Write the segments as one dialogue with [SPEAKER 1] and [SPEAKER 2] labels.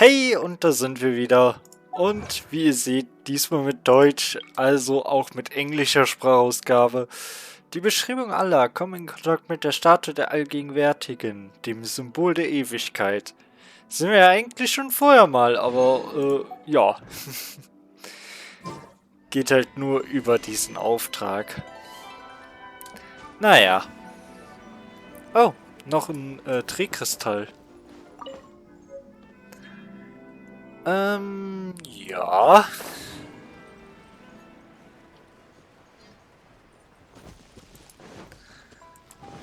[SPEAKER 1] Hey, und da sind wir wieder. Und wie ihr seht, diesmal mit Deutsch, also auch mit englischer Sprachausgabe. Die Beschreibung aller kommen in Kontakt mit der Statue der Allgegenwärtigen, dem Symbol der Ewigkeit. Sind wir ja eigentlich schon vorher mal, aber ja. Geht halt nur über diesen Auftrag. Naja. Oh, noch ein Drehkristall. Ja.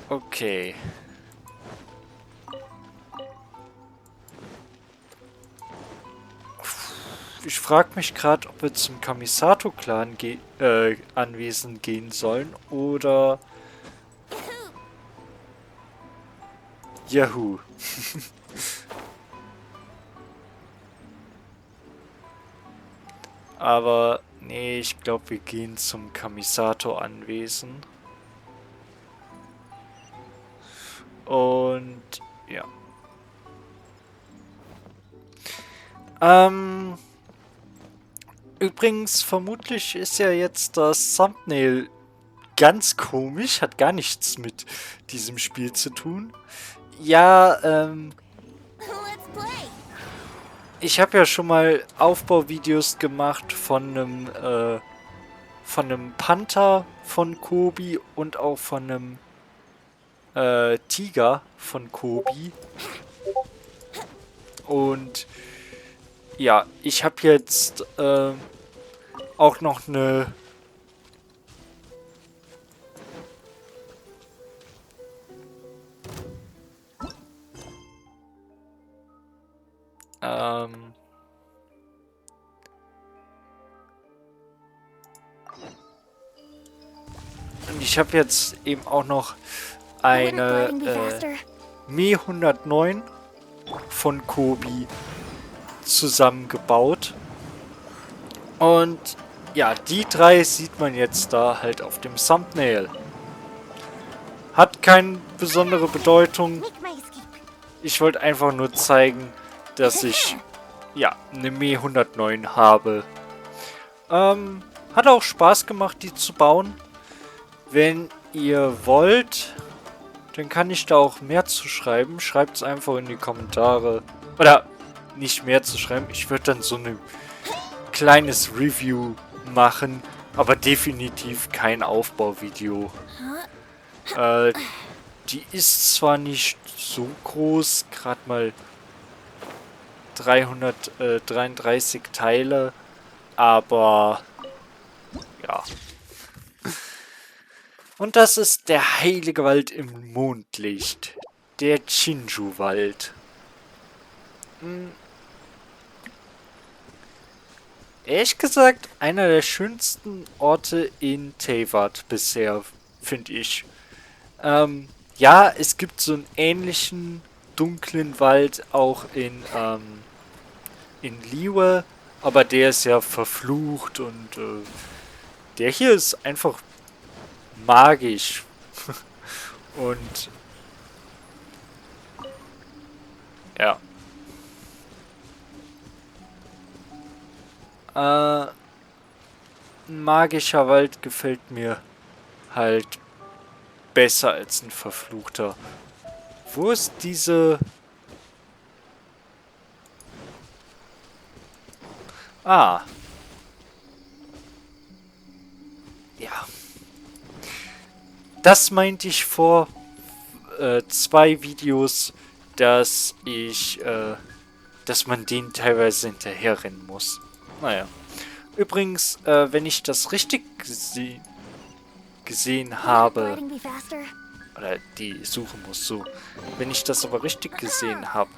[SPEAKER 1] Okay. Ich frage mich gerade, ob wir zum Kamisato-Clan Anwesen gehen sollen oder Yahoo. Aber nee, ich glaube, wir gehen zum Kamisato-Anwesen. Und ja. Übrigens, vermutlich ist ja jetzt das Thumbnail ganz komisch, hat gar nichts mit diesem Spiel zu tun. Ja, ich habe ja schon mal Aufbauvideos gemacht von einem Panther von Kobi und auch von einem Tiger von Kobi. Und ja, ich habe jetzt auch noch eine und ich habe jetzt eben auch noch eine Me 109 von Kobi zusammengebaut. Und ja, die drei sieht man jetzt da halt auf dem Thumbnail. Hat keine besondere Bedeutung. Ich wollte einfach nur zeigen, dass ich ja eine Me 109 habe. Hat auch Spaß gemacht, die zu bauen. Wenn ihr wollt, dann kann ich da auch mehr zu schreiben. Schreibt es einfach in die Kommentare. Oder nicht mehr zu schreiben. Ich würde dann so ein kleines Review machen. Aber definitiv kein Aufbauvideo. Die ist zwar nicht so groß. Gerade mal 333 Teile. Aber ja. Und das ist der heilige Wald im Mondlicht. Der Chinju-Wald. Ehrlich gesagt, einer der schönsten Orte in Teyvat bisher, finde ich. Ja, es gibt so einen ähnlichen dunklen Wald auch in Liyue, aber der ist ja verflucht und der hier ist einfach magisch. Und ja. Ein magischer Wald gefällt mir halt besser als ein verfluchter. Wo ist diese... Ah. Ja. Das meinte ich vor 2 Videos, dass man denen teilweise hinterherrennen muss. Naja. Übrigens, wenn ich das richtig gesehen habe, oder die suchen muss so, wenn ich das aber richtig gesehen habe,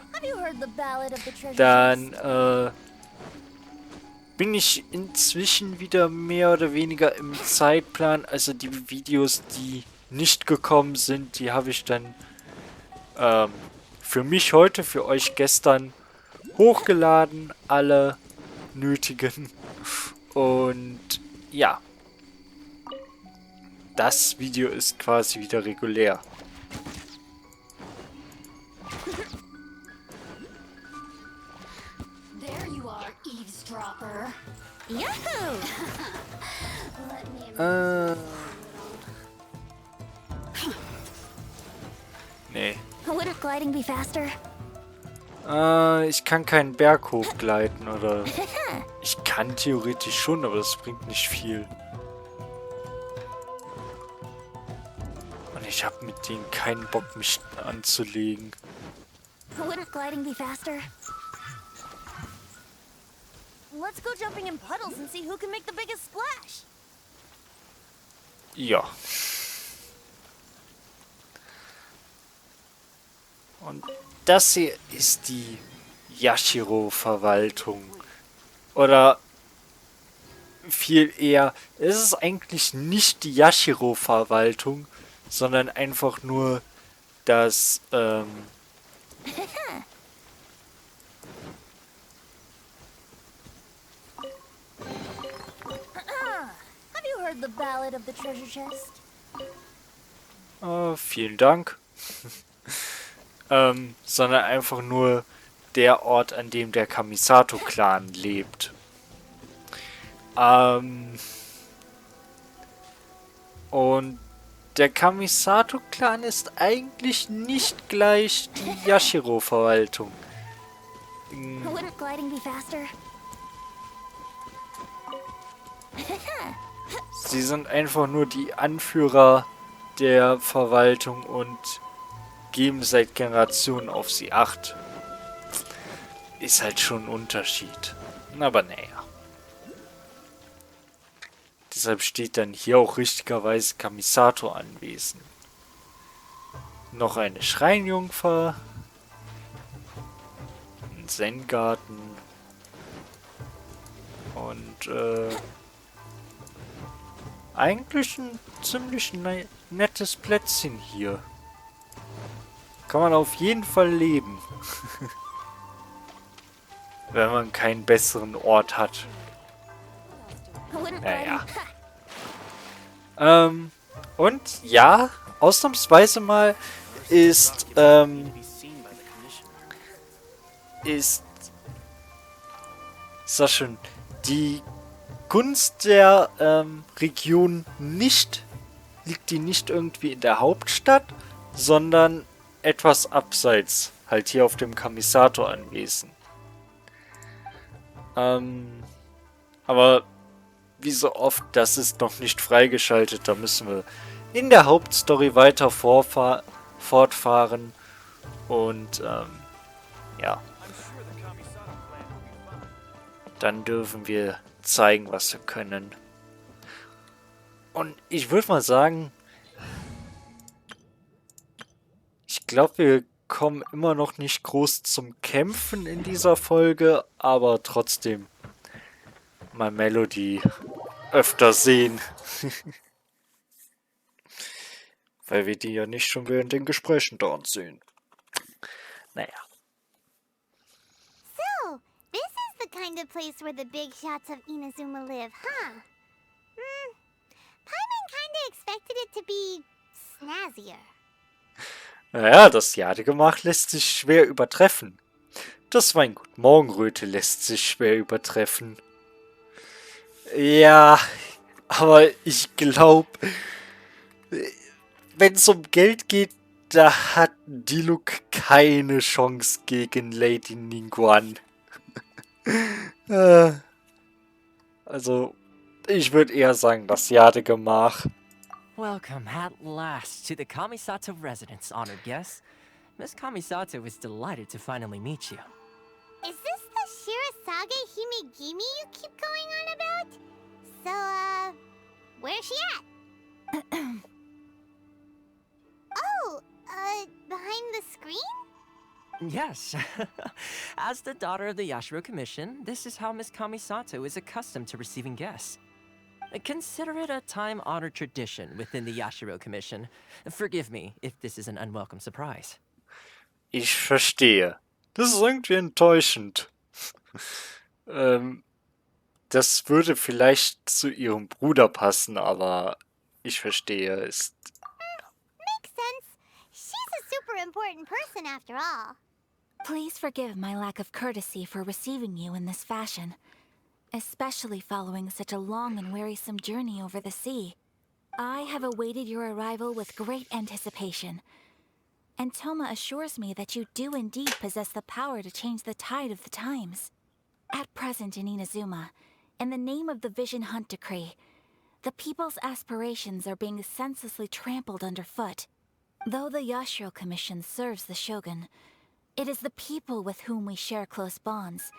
[SPEAKER 1] dann bin ich inzwischen wieder mehr oder weniger im Zeitplan. Also die Videos, die nicht gekommen sind, die habe ich dann für mich heute, für euch gestern hochgeladen, alle nötigen. Und ja, das Video ist quasi wieder regulär.
[SPEAKER 2] You are eavesdropper. Yahoo!
[SPEAKER 1] Nee.
[SPEAKER 2] Wouldn't gliding be faster?
[SPEAKER 1] Ich kann keinen Berg hochgleiten, oder... Ich kann theoretisch schon, aber das bringt nicht viel. Und ich habe mit denen keinen Bock, mich anzulegen.
[SPEAKER 2] Wouldn't gliding be faster? Let's go jumping in puddles and see who can make the biggest splash.
[SPEAKER 1] Ja. Und das hier ist die Yashiro-Verwaltung. Oder viel eher, es ist eigentlich nicht die Yashiro-Verwaltung, sondern einfach nur das,
[SPEAKER 2] Have you heard the ballad of the treasure chest?
[SPEAKER 1] vielen Dank. Sondern einfach nur der Ort, an dem der Kamisato-Clan lebt. Und der Kamisato-Clan ist eigentlich nicht gleich die Yashiro-Verwaltung.
[SPEAKER 2] Wouldn't gliding be faster?
[SPEAKER 1] Sie sind einfach nur die Anführer der Verwaltung und geben seit Generationen auf sie Acht. Ist halt schon ein Unterschied. Aber naja. Deshalb steht dann hier auch richtigerweise Kamisato anwesend. Noch eine Schreinjungfer. Ein Zen-Garten. Und eigentlich ein ziemlich nettes Plätzchen hier. Kann man auf jeden Fall leben. Wenn man keinen besseren Ort hat. Naja. Und ja, ausnahmsweise mal ist sag schon, die Gunst der Region liegt die nicht irgendwie in der Hauptstadt, sondern etwas abseits, halt hier auf dem Kamisato anwesend. Aber wie so oft, das ist noch nicht freigeschaltet, da müssen wir in der Hauptstory weiter fortfahren und ja. Dann dürfen wir zeigen, was wir können. Und ich würde mal sagen, ich glaube, wir kommen immer noch nicht groß zum Kämpfen in dieser Folge, aber trotzdem mal Melody öfter sehen. Weil wir die ja nicht schon während den Gesprächen dort sehen. Naja.
[SPEAKER 3] So, this is the kind of place where the big shots of Inazuma live, huh? Paimon kinda expected it to be snazzier.
[SPEAKER 1] Naja, das Jadegemach lässt sich schwer übertreffen. Das Weingut Morgenröte lässt sich schwer übertreffen. Ja, aber ich glaube, wenn es um Geld geht, da hat Diluc keine Chance gegen Lady Ningguang. Also, ich würde eher sagen, das Jadegemach.
[SPEAKER 4] Welcome at last to the Kamisato residence, honored guests. Miss Kamisato is delighted to finally meet you.
[SPEAKER 3] Is this the Shirasage Himegimi you keep going on about? So, where's she at? Oh, behind the screen?
[SPEAKER 4] Yes. As the daughter of the Yashiro Commission, this is how Miss Kamisato is accustomed to receiving guests. Consider it a time-honored tradition within the Yashiro Commission. Forgive me if this is an unwelcome surprise.
[SPEAKER 1] Ich verstehe. Das ist irgendwie enttäuschend. Das würde vielleicht zu ihrem Bruder passen, aber ich verstehe es.
[SPEAKER 3] Makes sense. She's a super important person after all.
[SPEAKER 5] Please forgive my lack of courtesy for receiving you in this fashion, especially following such a long and wearisome journey over the sea. I have awaited your arrival with great anticipation, and Toma assures me that you do indeed possess the power to change the tide of the times. At present in Inazuma, in the name of the Vision Hunt Decree, the people's aspirations are being senselessly trampled underfoot. Though the Yashiro Commission serves the Shogun, it is the people with whom we share close bonds,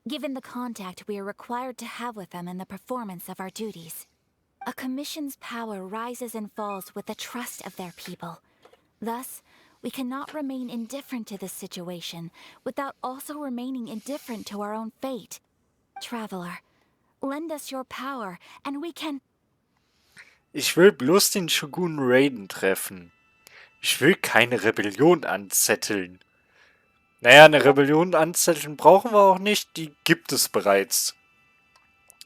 [SPEAKER 5] given the contact we are required to have with them in the performance of our duties. A commission's power rises and falls with the trust of their people. Thus, we cannot remain indifferent to this situation without also remaining indifferent to our own fate. Traveler, lend us your power and we can...
[SPEAKER 1] Ich will bloß den Shogun Raiden treffen. Ich will keine Rebellion anzetteln. Naja, eine Rebellion anzetteln brauchen wir auch nicht, die gibt es bereits.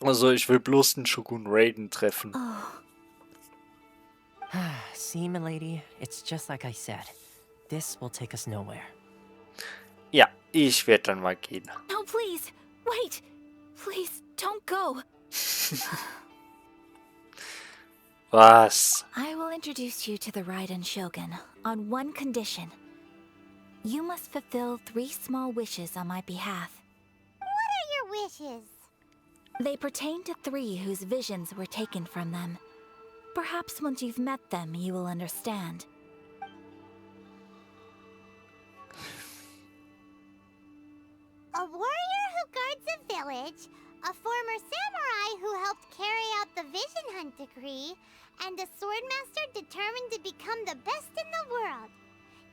[SPEAKER 1] Also ich will bloß den Shogun Raiden treffen.
[SPEAKER 4] See, milady, it's just like I said. This will take us nowhere.
[SPEAKER 1] Ja, ich werde dann mal gehen.
[SPEAKER 5] No, please, wait! Please, don't go!
[SPEAKER 1] Was?
[SPEAKER 5] I will introduce you to the Raiden Shogun on one condition. You must fulfill 3 small wishes on my behalf.
[SPEAKER 3] What are your wishes?
[SPEAKER 5] They pertain to 3 whose visions were taken from them. Perhaps once you've met them, you will understand.
[SPEAKER 3] A warrior who guards a village, a former samurai who helped carry out the Vision Hunt Decree, and a swordmaster determined to become the best in the world.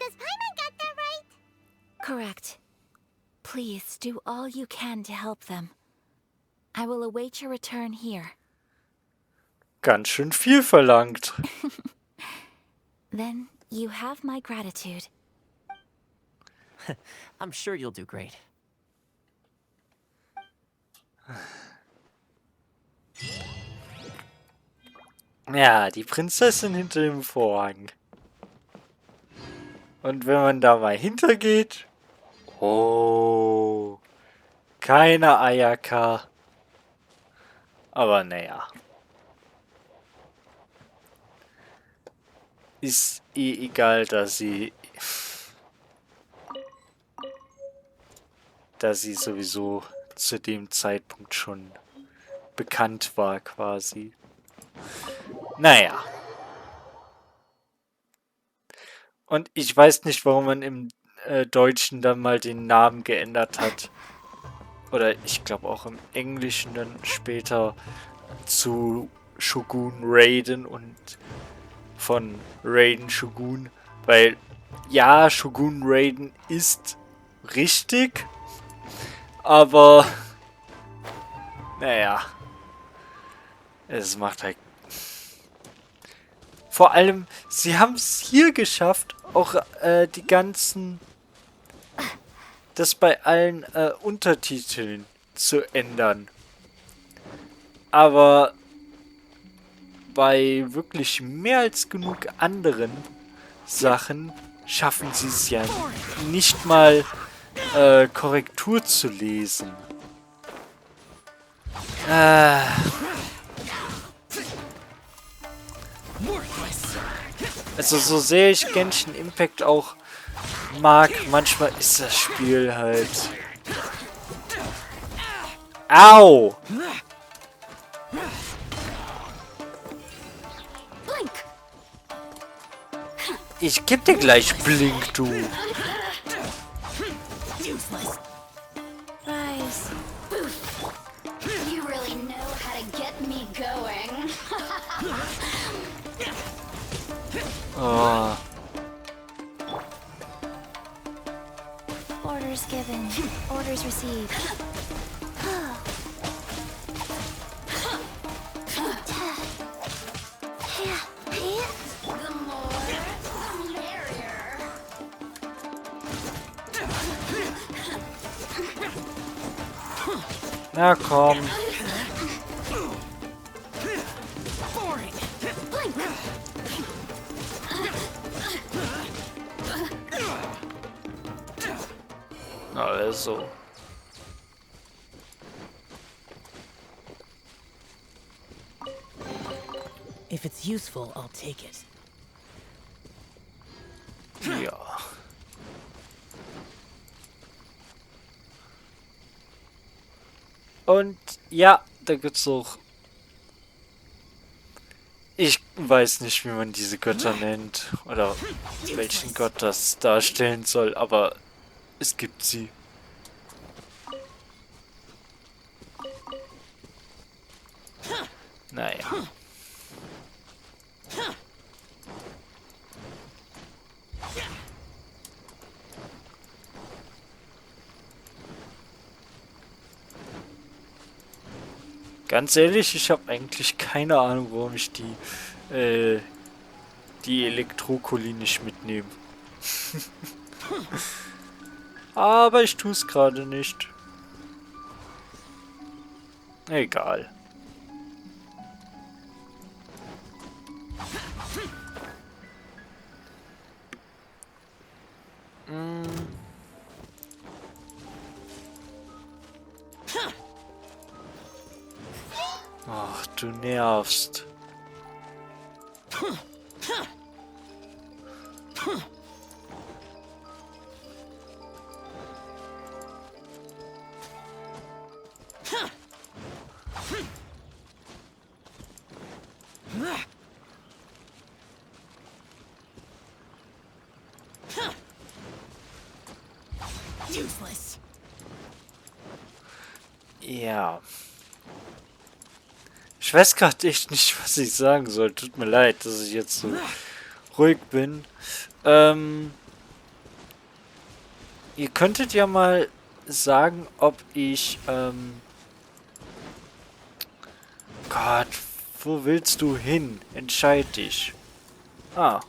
[SPEAKER 3] Does Paimon get that right?
[SPEAKER 5] Correct. Please do all you can to help them. I will await your return here.
[SPEAKER 1] Ganz schön viel verlangt.
[SPEAKER 5] Then you have my gratitude.
[SPEAKER 4] I'm sure you'll do great.
[SPEAKER 1] Ja, die Prinzessin hinter dem Vorhang. Und wenn man da mal hintergeht... Oh... Keine Ayaka. Aber naja. Ist eh egal, dass sie sowieso zu dem Zeitpunkt schon bekannt war quasi. Naja. Und ich weiß nicht, warum man im Deutschen dann mal den Namen geändert hat. Oder ich glaube auch im Englischen dann später zu Shogun Raiden und von Raiden Shogun. Weil, ja, Shogun Raiden ist richtig, aber naja, es macht halt... Vor allem, sie haben es hier geschafft, auch die ganzen... das bei allen Untertiteln zu ändern. Aber bei wirklich mehr als genug anderen Sachen schaffen sie es ja nicht mal Korrektur zu lesen. Also so sehr ich Genshin Impact auch mag, manchmal ist das Spiel halt... Au! Ich geb dir gleich Blink, du.
[SPEAKER 5] Rise.
[SPEAKER 2] You really know how to get me going.
[SPEAKER 1] Oh.
[SPEAKER 5] Orders given. Orders received.
[SPEAKER 2] The more, the merrier.
[SPEAKER 1] Na komm. also.
[SPEAKER 6] If it's useful, I'll take it.
[SPEAKER 1] Ja. Und ja, da gibt's auch. Ich weiß nicht, wie man diese Götter nennt oder welchen Gott das darstellen soll, aber es gibt sie. Naja. Ganz ehrlich, ich habe eigentlich keine Ahnung, warum ich die Elektrokuli nicht mitnehme. Aber ich tue es gerade nicht. Egal. Ach, du nervst.
[SPEAKER 6] Useless.
[SPEAKER 1] Ja. Ich weiß gerade echt nicht, was ich sagen soll. Tut mir leid, dass ich jetzt so ruhig bin. Ihr könntet ja mal sagen, ob ich, Gott, wo willst du hin? Entscheid dich. Ah.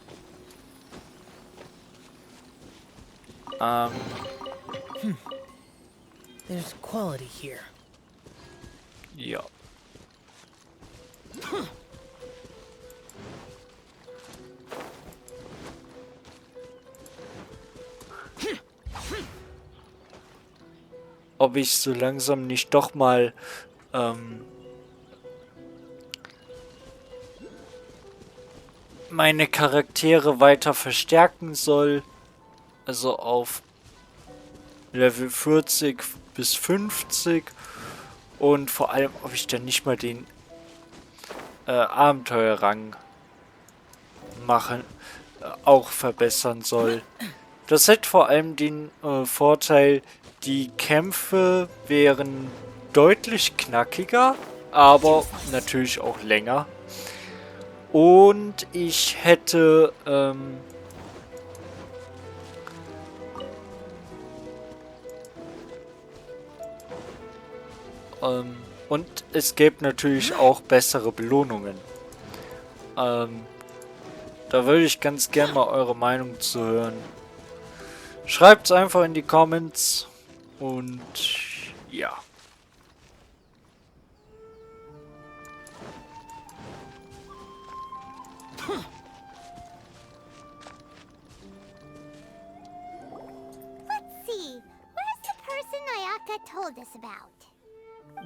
[SPEAKER 6] There's quality here.
[SPEAKER 1] Ja. Ob ich so langsam nicht doch mal meine Charaktere weiter verstärken soll. Also auf Level 40 bis 50. Und vor allem, ob ich dann nicht mal den Abenteuerrang machen, auch verbessern soll. Das hätte vor allem den Vorteil, die Kämpfe wären deutlich knackiger, aber natürlich auch länger. Und ich hätte und es gäbe natürlich auch bessere Belohnungen. Da würde ich ganz gern mal eure Meinung zu hören. Schreibt es einfach in die Comments und ja.
[SPEAKER 3] Let's see. Where's the person Ayaka told us about?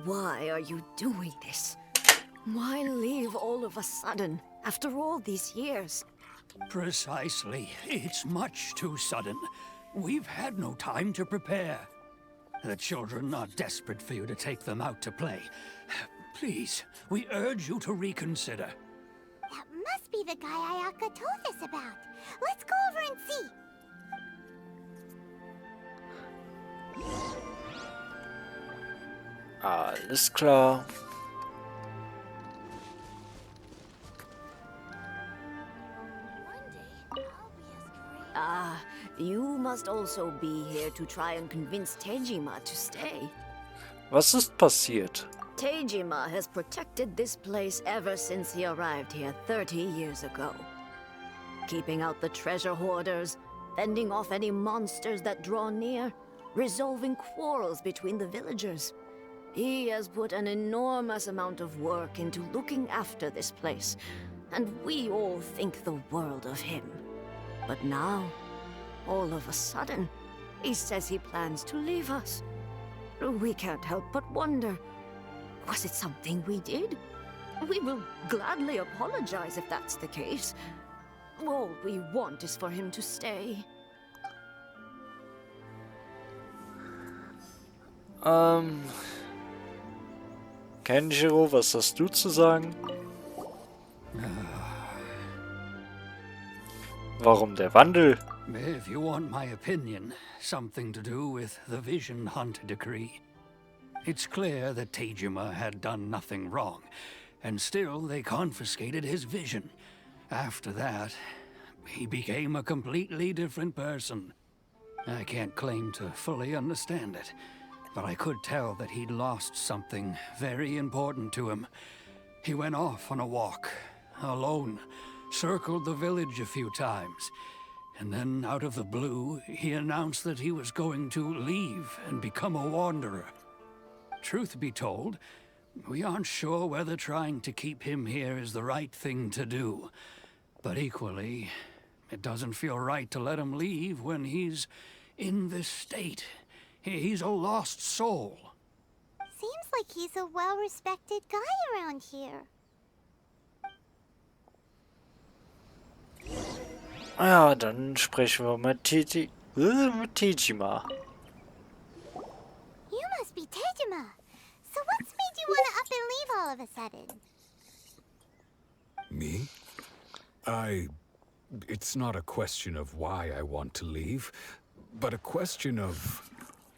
[SPEAKER 7] Why are you doing this? Why leave all of a sudden, after all these years?
[SPEAKER 8] Precisely. It's much too sudden. We've had no time to prepare. The children are desperate for you to take them out to play. Please, we urge you to reconsider.
[SPEAKER 3] That must be the guy Ayaka told us about. Let's go over and see.
[SPEAKER 1] Alles klar.
[SPEAKER 7] Ah, you must also be here to try and convince Tejima to stay.
[SPEAKER 1] Was ist passiert?
[SPEAKER 7] Tejima has protected this place ever since he arrived here 30 years ago. Keeping out the treasure hoarders, fending off any monsters that draw near, resolving quarrels between the villagers. He has put an enormous amount of work into looking after this place, and we all think the world of him. But now, all of a sudden, He says he plans to leave us. We can't help but wonder, was it something we did? We will gladly apologize if that's the case. All we want is for him to stay.
[SPEAKER 1] Kenjiro, was hast du zu sagen? Warum der Wandel?
[SPEAKER 8] If you want my opinion, something to do with the Vision Hunt decree. It's clear that Tejima had done nothing wrong, and still they confiscated his vision. After that, he became a completely different person. I can't claim to fully understand it, but I could tell that he'd lost something very important to him. He went off on a walk, alone, circled the village a few times, and then out of the blue, he announced that he was going to leave and become a wanderer. Truth be told, we aren't sure whether trying to keep him here is the right thing to do. But equally, it doesn't feel right to let him leave when he's in this state. He's a lost soul.
[SPEAKER 3] Seems like he's a well-respected guy around here.
[SPEAKER 1] Ja, dann sprechen wir mit Tejima.
[SPEAKER 3] You must be Tejima. So what's made you want to up and leave all of a sudden?
[SPEAKER 9] Me? It's not a question of why I want to leave, but a question of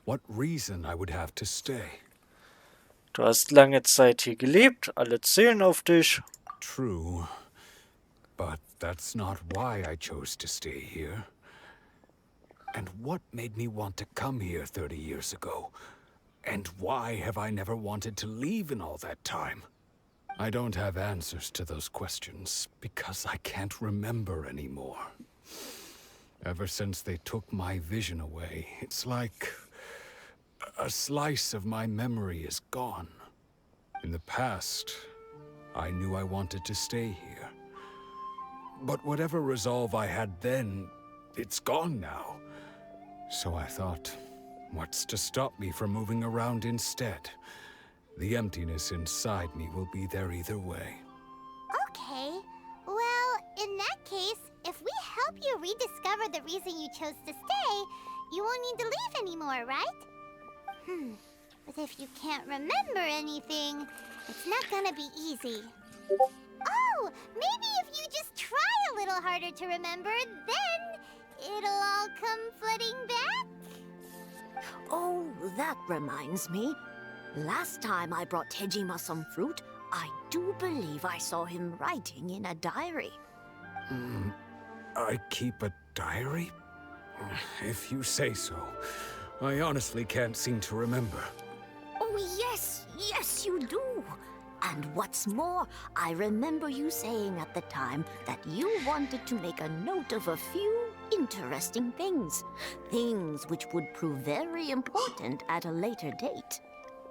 [SPEAKER 9] what reason I would have to stay.
[SPEAKER 1] Du hast lange Zeit hier gelebt, alle zählen auf dich.
[SPEAKER 9] True, but that's not why I chose to stay here. And what made me want to come here 30 years ago? And why have I never wanted to leave in all that time? I don't have answers to those questions, because I can't remember anymore. Ever since they took my vision away, it's like a slice of my memory is gone. In the past, I knew I wanted to stay here. But whatever resolve I had then, it's gone now. So I thought, what's to stop me from moving around instead? The emptiness inside me will be there either way.
[SPEAKER 3] Okay. Well, in that case, if we help you rediscover the reason you chose to stay, you won't need to leave anymore, right? But if you can't remember anything, it's not gonna be easy. Oh, maybe if you just try a little harder to remember, then it'll all come flooding back?
[SPEAKER 7] Oh, that reminds me. Last time I brought Tejima some fruit, I do believe I saw him writing in a diary.
[SPEAKER 9] I keep a diary? If you say so. I honestly can't seem to remember.
[SPEAKER 7] Oh, yes, you do. And what's more, I remember you saying at the time that you wanted to make a note of a few interesting things. Things which would prove very important at a later date.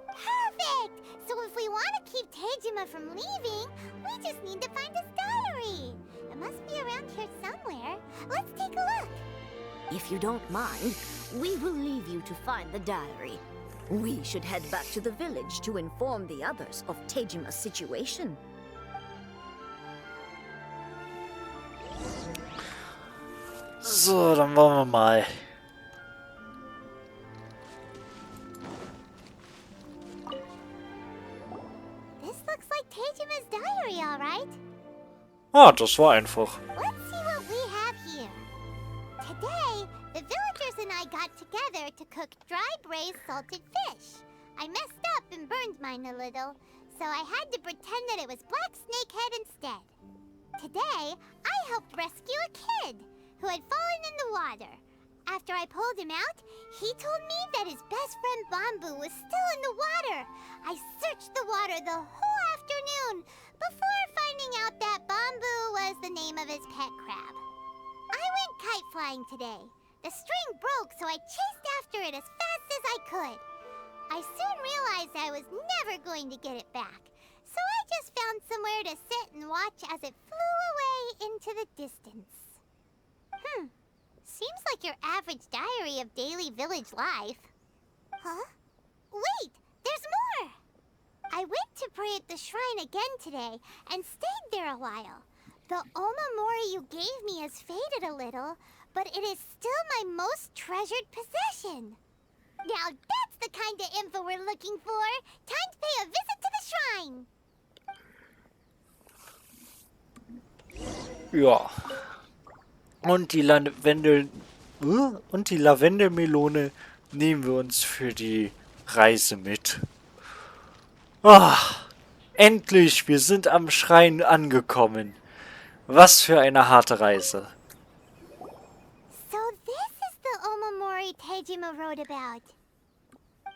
[SPEAKER 3] Perfect! So if we want to keep Tejima from leaving, we just need to find his diary. It must be around here somewhere. Let's take a look.
[SPEAKER 7] If you don't mind, we will leave you to find the diary. We should head back to the village to inform the others of Tejima's situation.
[SPEAKER 1] So, dann wollen wir mal.
[SPEAKER 3] This looks like Tejima's diary, all right?
[SPEAKER 1] Ah, das war einfach.
[SPEAKER 3] Let's see what we have here. Today, the villagers and I got together to cook dry braised salted fish. I messed up and burned mine a little, so I had to pretend that it was black snakehead instead. Today, I helped rescue a kid who had fallen in the water. After I pulled him out, he told me that his best friend Bamboo was still in the water. I searched the water the whole afternoon before finding out that Bamboo was the name of his pet crab. I went kite flying today. The string broke, so I chased after it as fast as I could. I soon realized I was never going to get it back, so I just found somewhere to sit and watch as it flew away into the distance. Seems like your average diary of daily village life. Huh? Wait, there's more! I went to pray at the shrine again today and stayed there a while. The Omamori you gave me has faded a little, but it is still my most treasured possession. Now that's the kind of info we're looking for. Time to pay a visit to the shrine.
[SPEAKER 1] Ja. Und die Lavendelmelone nehmen wir uns für die Reise mit. Ah, endlich, wir sind am Schrein angekommen. Was für eine harte Reise.
[SPEAKER 3] So this is the Omamori Tejima wrote about.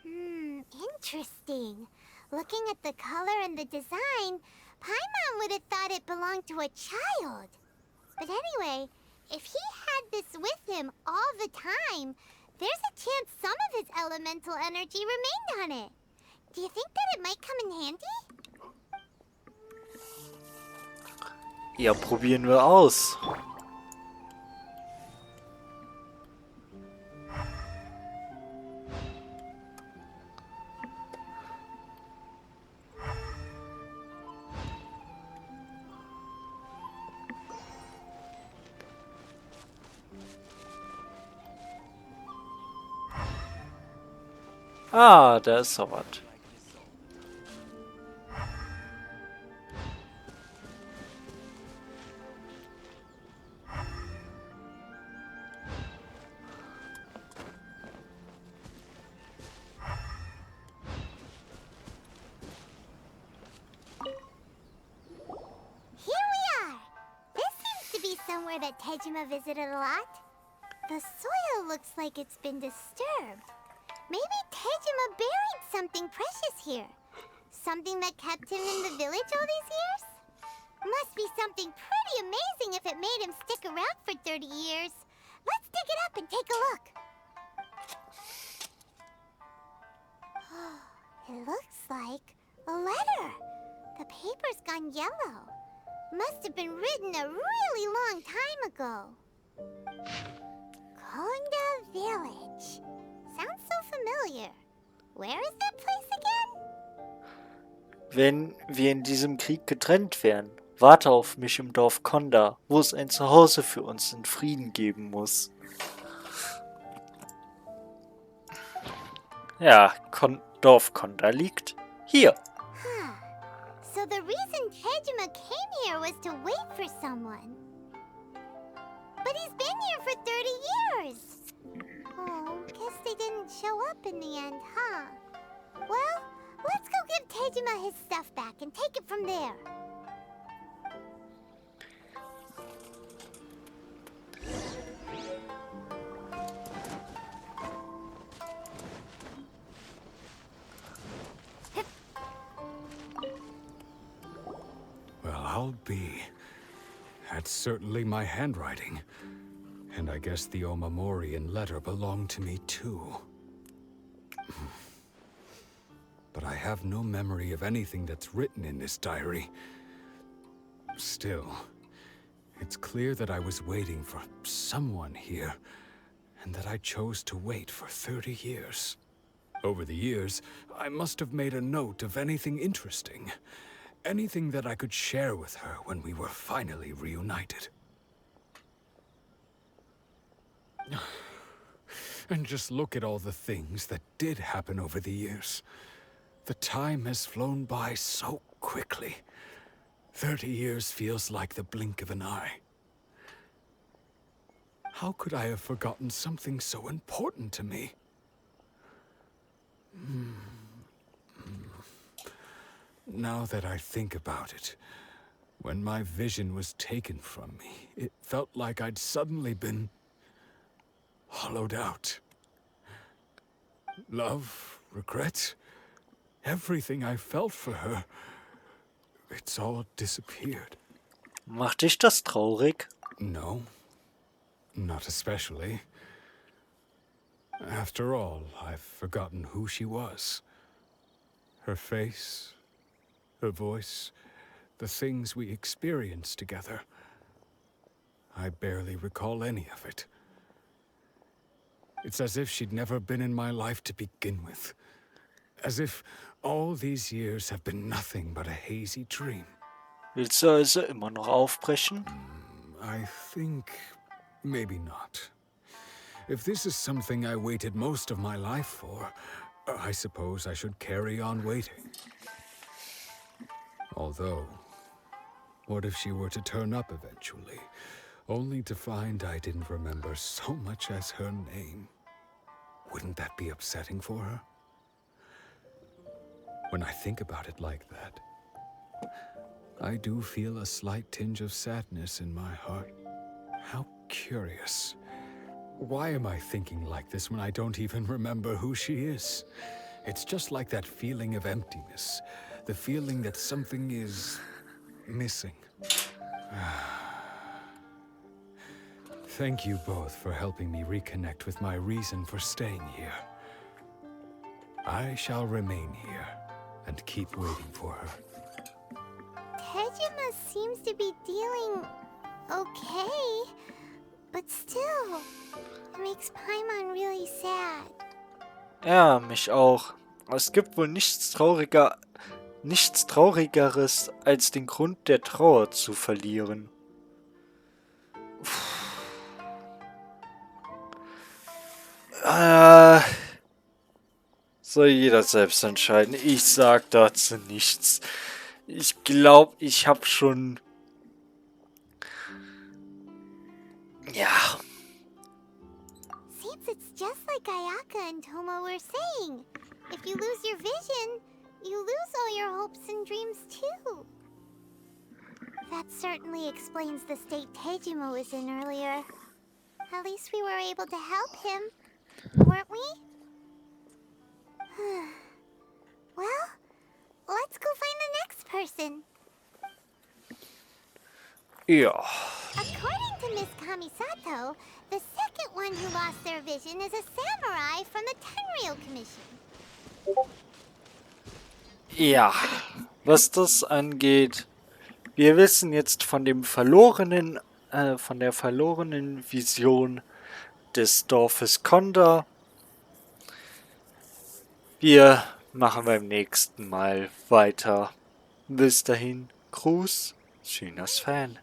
[SPEAKER 3] Interesting. Looking at the color and the design, Paimon would have thought it belonged to a child. But anyway, if he had this with him all the time, there's a chance some of his elemental energy remained on it. Do you think that it might come in handy?
[SPEAKER 1] Ja, probieren wir aus. Ah, da ist doch was.
[SPEAKER 3] Somewhere that Tejima visited a lot. The soil looks like it's been disturbed. Maybe Tejima buried something precious here. Something that kept him in the village all these years? Must be something pretty amazing if it made him stick around for 30 years. Let's dig it up and take a look. It looks like a letter. The paper's gone yellow. Must have been written a really long time ago. Konda Village. Sounds so familiar. Where is that place again?
[SPEAKER 1] Wenn wir in diesem Krieg getrennt wären, warte auf mich im Dorf Konda, wo es ein Zuhause für uns in Frieden geben muss. Ja, Dorf Konda liegt hier.
[SPEAKER 3] So the reason Tejima came here was to wait for someone. But he's been here for 30 years. Oh, guess they didn't show up in the end, huh? Well, let's go give Tejima his stuff back and take it from there.
[SPEAKER 9] I'll be. That's certainly my handwriting. And I guess the Omamorian letter belonged to me too. But I have no memory of anything that's written in this diary. Still, it's clear that I was waiting for someone here, and that I chose to wait for 30 years. Over the years, I must have made a note of anything interesting. Anything that I could share with her when we were finally reunited. And just look at all the things that did happen over the years. The time has flown by so quickly. 30 years feels like the blink of an eye. How could I have forgotten something so important to me? Now that I think about it, when my vision was taken from me, it felt like I'd suddenly been hollowed out. Love, regret, everything I felt for her, it's all disappeared.
[SPEAKER 1] Macht dich das traurig?
[SPEAKER 9] No, not especially. After all, I've forgotten who she was. Her face, her voice, the things we experienced together. I barely recall any of it. It's as if she'd never been in my life to begin with. As if all these years have been nothing but a hazy dream.
[SPEAKER 1] Willst du also immer noch aufbrechen?
[SPEAKER 9] I think maybe not. If this is something I waited most of my life for, I suppose I should carry on waiting. Although, what if she were to turn up eventually, only to find I didn't remember so much as her name? Wouldn't that be upsetting for her? When I think about it like that, I do feel a slight tinge of sadness in my heart. How curious. Why am I thinking like this when I don't even remember who she is? It's just like that feeling of emptiness. The feeling that something is missing. Thank you both for helping me reconnect with my reason for staying here. I shall remain here and keep waiting for her.
[SPEAKER 3] Tejima seems to be dealing okay, but still, it makes Paimon really sad.
[SPEAKER 1] Ja, mich auch. Es gibt wohl nichts Traurigeres, als den Grund der Trauer zu verlieren. Soll jeder selbst entscheiden. Ich sag dazu nichts. Ich glaube, ich habe schon... Ja.
[SPEAKER 3] Seems it's just like Ayaka and Toma were saying. If you lose your vision, you lose all your hopes and dreams too. That certainly explains the state Tejima was in earlier. At least we were able to help him, weren't we? Well, let's go find the next person.
[SPEAKER 1] Ja.
[SPEAKER 3] According to Miss Kamisato, the second one who lost their vision is a samurai from the Tenryou Commission.
[SPEAKER 1] Ja. Was das angeht, wir wissen jetzt von dem verlorenen, von der verlorenen Vision des Dorfes Konda. Wir machen beim nächsten Mal weiter. Bis dahin, Gruß, Chinas Fan.